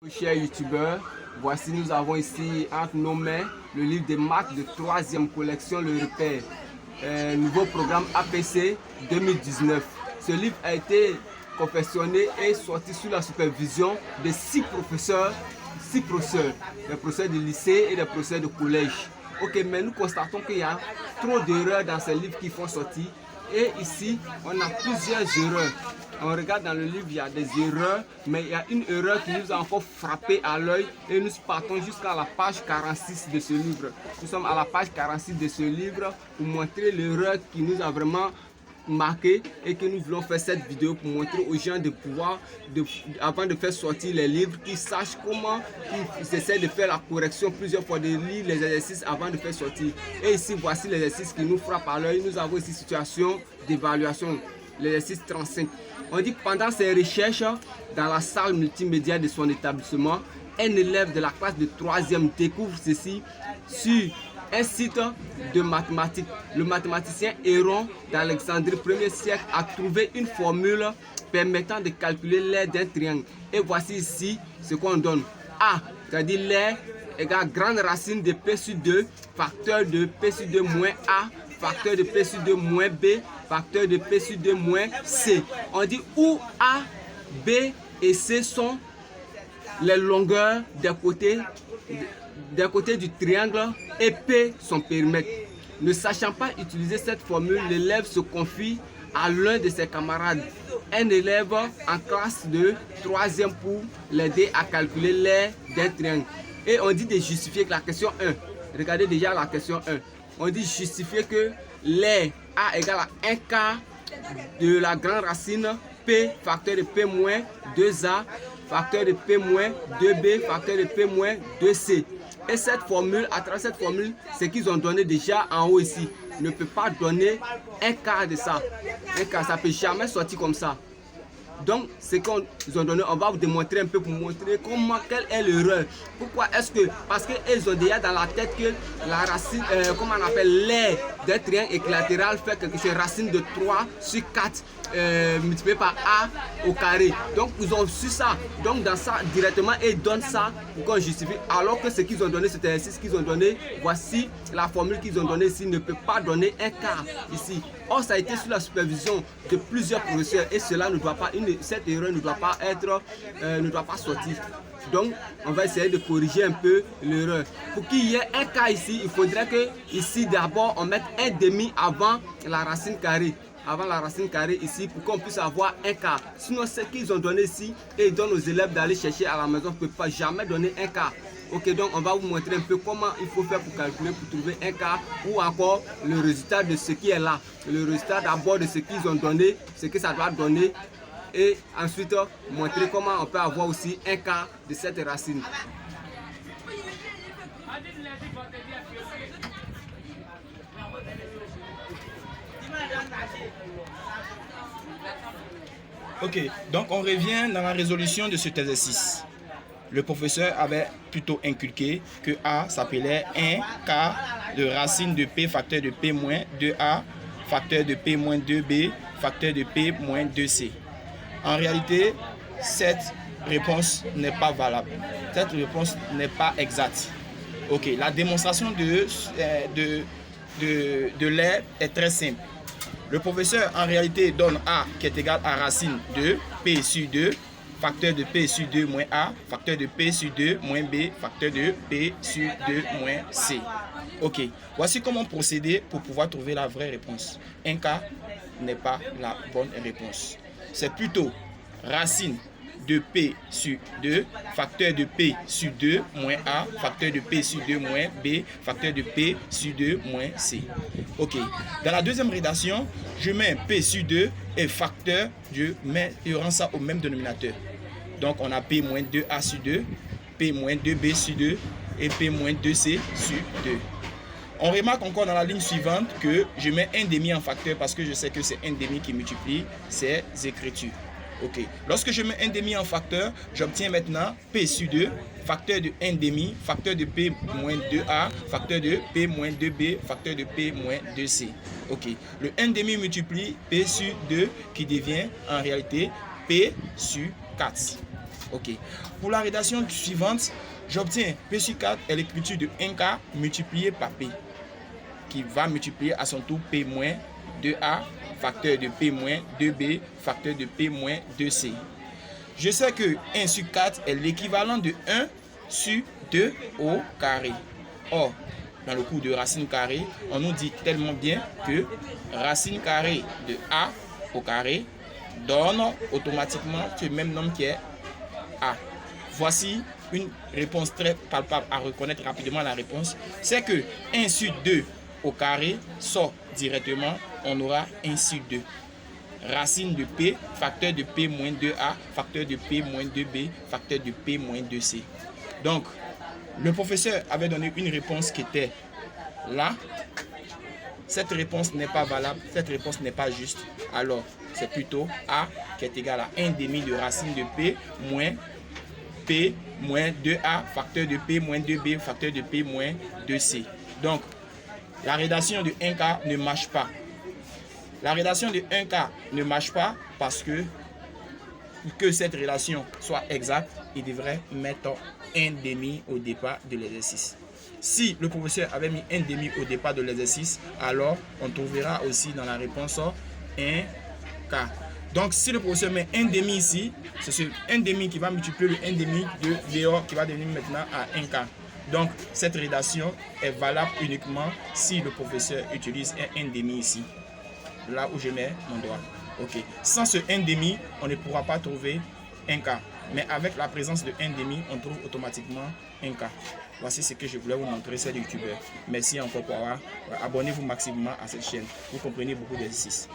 Chers youtubeurs, voici nous avons ici entre nos mains le livre des maths de 3e collection Le Repère, nouveau programme APC 2019. Ce livre a été confectionné et sorti sous la supervision de 6 professeurs, des professeurs de lycée et des professeurs de collège. Ok, mais nous constatons qu'il y a trop d'erreurs dans ces livres qui font sortir. Et ici, on a plusieurs erreurs. On regarde dans le livre, il y a des erreurs, mais il y a une erreur qui nous a encore frappé à l'œil et nous partons jusqu'à la page 46 de ce livre. Nous sommes à la page 46 de ce livre pour montrer l'erreur qui nous a vraiment marqué et que nous voulons faire cette vidéo pour montrer aux gens de pouvoir, avant de faire sortir les livres, qu'ils sachent comment ils essaient de faire la correction plusieurs fois, de lire les exercices avant de faire sortir. Et ici, voici l'exercice qui nous frappe à l'œil. Nous avons ici situation d'évaluation, l'exercice 35. On dit que pendant ses recherches dans la salle multimédia de son établissement, un élève de la classe de 3e découvre ceci sur un site de mathématiques. Le mathématicien Héron d'Alexandrie 1er siècle a trouvé une formule permettant de calculer l'aire d'un triangle. Et voici ici ce qu'on donne. A, c'est-à-dire l'aire égale grande racine de P sur 2, facteur de P sur 2 moins A, facteur de P sur 2 moins B, facteur de P sur 2 moins C. On dit où A, B et C sont les longueurs des côtés du triangle et P son périmètre. Ne sachant pas utiliser cette formule, l'élève se confie à l'un de ses camarades, un élève en classe de 3e pour l'aider à calculer l'aire d'un triangle. Et on dit de justifier que la question 1, regardez déjà la question 1, on dit justifier que l'aire A égale à 1 quart de la grande racine P, facteur de P moins 2A, facteur de P moins 2B, facteur de P moins 2C. Et cette formule, à travers cette formule, ce qu'ils ont donné déjà en haut ici, ne peut pas donner un quart de ça. Un quart, ça ne peut jamais sortir comme ça. Donc, ce qu'ils ont donné, on va vous démontrer un peu pour montrer quelle est l'erreur. Pourquoi est-ce que, parce qu'ils ont déjà dans la tête que la racine, comment on appelle, l'aire d'un triangle équilatéral fait quelque chose, racine de 3 sur 4 multiplié par A au carré. Donc, ils ont su ça. Donc, dans ça, directement, ils donnent ça pour qu'on justifie. Alors que ce qu'ils ont donné, cet exercice qu'ils ont donné, voici la formule qu'ils ont donnée ici, ne peut pas donner un quart ici. Or, ça a été sous la supervision de plusieurs professeurs et cela ne doit pas, cette erreur ne doit pas être, ne doit pas sortir. Donc, on va essayer de corriger un peu l'erreur. Pour qu'il y ait un quart ici, il faudrait que ici d'abord on mette un demi avant la racine carrée. Avant la racine carrée ici pour qu'on puisse avoir un quart. Sinon, ce qu'ils ont donné ici et ils donnent aux élèves d'aller chercher à la maison ne peut pas jamais donner un quart. Ok, donc on va vous montrer un peu comment il faut faire pour calculer, pour trouver un quart ou encore le résultat de ce qui est là. Le résultat d'abord de ce qu'ils ont donné, ce que ça doit donner et ensuite montrer comment on peut avoir aussi un quart de cette racine. Ok, donc on revient dans la résolution de cet exercice. Le professeur avait plutôt inculqué que A s'appelait 1 quart de racine de P facteur de P moins 2A facteur de P moins 2B facteur de P moins 2C. En réalité, cette réponse n'est pas valable. Cette réponse n'est pas exacte. Ok, la démonstration de l'aire est très simple. Le professeur en réalité donne A qui est égal à racine de P sur 2, facteur de P sur 2 moins A, facteur de P sur 2 moins B, facteur de P sur 2 moins C. Ok, voici comment procéder pour pouvoir trouver la vraie réponse. Un quart n'est pas la bonne réponse. C'est plutôt racine de P sur 2, facteur de P sur 2 moins A, facteur de P sur 2 moins B, facteur de P sur 2 moins C. Ok. Dans la deuxième rédaction, je mets P sur 2 et facteur, je rends ça au même dénominateur. Donc, on a P moins 2A sur 2, P moins 2B sur 2 et P moins 2C sur 2. On remarque encore dans la ligne suivante que je mets un demi en facteur parce que je sais que c'est un demi qui multiplie ces écritures. Ok. Lorsque je mets un demi en facteur, j'obtiens maintenant P sur 2, facteur de 1 demi, facteur de P moins 2A, facteur de P moins 2B, facteur de P moins 2C. Ok. Le 1 demi multiplie P sur 2 qui devient en réalité P sur 4. Ok. Pour la rédaction suivante, j'obtiens P sur 4 est l'écriture de 1K multiplié par P, qui va multiplier à son tour P moins 2A, facteur de P moins 2B, facteur de P moins 2C. Je sais que 1 sur 4 est l'équivalent de 1 sur 2 au carré. Or, dans le cours de racine carrée, on nous dit tellement bien que racine carrée de A au carré donne automatiquement ce même nombre qui est A. Voici une réponse très palpable à reconnaître rapidement la réponse. C'est que 1 sur 2 au carré sort directement, on aura 1 sur 2. Racine de P, facteur de P moins 2A, facteur de P moins 2B, facteur de P moins 2C. Donc, le professeur avait donné une réponse qui était là. Cette réponse n'est pas valable, cette réponse n'est pas juste. Alors, c'est plutôt A qui est égal à 1 demi de racine de P moins 2A, facteur de P moins 2B, facteur de P moins 2C. Donc, la rédaction de 1K ne marche pas. La rédaction de 1K ne marche pas parce que pour que cette relation soit exacte, il devrait mettre 1 demi au départ de l'exercice. Si le professeur avait mis 1 demi au départ de l'exercice, alors on trouvera aussi dans la réponse 1K. Donc si le professeur met 1 demi ici, c'est ce 1 demi qui va multiplier le 1 demi de VO qui va devenir maintenant à 1K. Donc cette rédaction est valable uniquement si le professeur utilise un 1 demi ici, là où je mets mon doigt. Ok. Sans ce 1 demi, on ne pourra pas trouver 1K. Mais avec la présence de 1 demi, on trouve automatiquement 1K. Voici ce que je voulais vous montrer, c'est le youtubeur. Merci encore pour avoir. Abonnez-vous maximalement à cette chaîne. Vous comprenez beaucoup d'exercices.